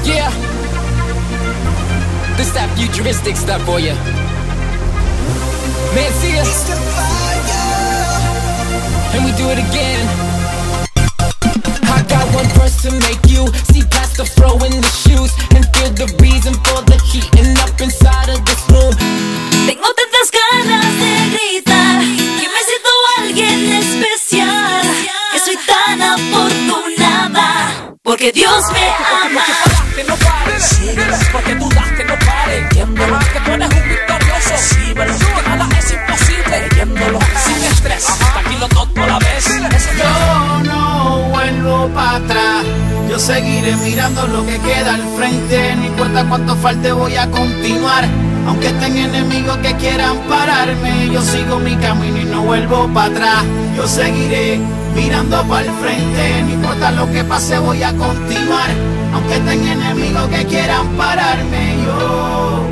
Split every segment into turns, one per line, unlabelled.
Yeah, this that futuristic stuff for you. Man, see us, and we do it again. I got one verse to make you see past the throw in the shoes and feel the reason for the heating up inside of this room.
Tengo tantas ganas de gritar que me siento alguien especial, que soy tan afortunada porque Dios me ama.
Porque no pares, sigues, porque dudaste no pares, entiéndelo, que tú eres un victorioso, sí, ¿verdad? Que nada es imposible, entiéndelo, sin estrés, tranquilo todo a la vez.
Yo no vuelvo para atrás, yo seguiré mirando lo que queda al frente, no importa cuánto falte voy a continuar. Aunque estén enemigos que quieran pararme, yo sigo mi camino y no vuelvo para atrás. Yo seguiré mirando para el frente, no importa lo que pase voy a continuar. Aunque estén enemigos que quieran pararme, yo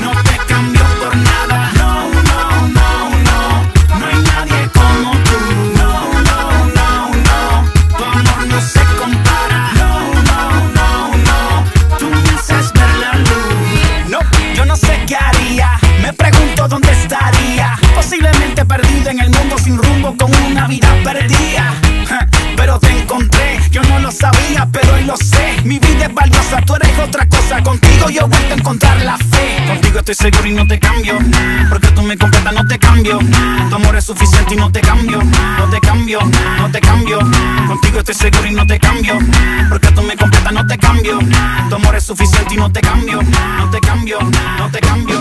no te cambio por nada. No hay nadie como tú. Tu amor no se compara. Tú me haces ver la luz. No, yo no sé qué haría, me pregunto dónde estaría. Posiblemente perdido en el mundo sin rumbo con una vida perdida. Pero te encontré, yo no lo sabía, pero hoy lo sé. Mi vida es valiosa, tú eres otra cosa. Contigo yo he vuelto a encontrar la fe. Contigo estoy seguro y no te cambio, porque tú me completas, no te cambio. Tu amor es suficiente y no te cambio. No te cambio, no te cambio. Contigo estoy seguro y no te cambio, porque tú me completas, no te cambio. Tu amor es suficiente y no te cambio. No te cambio, no te cambio.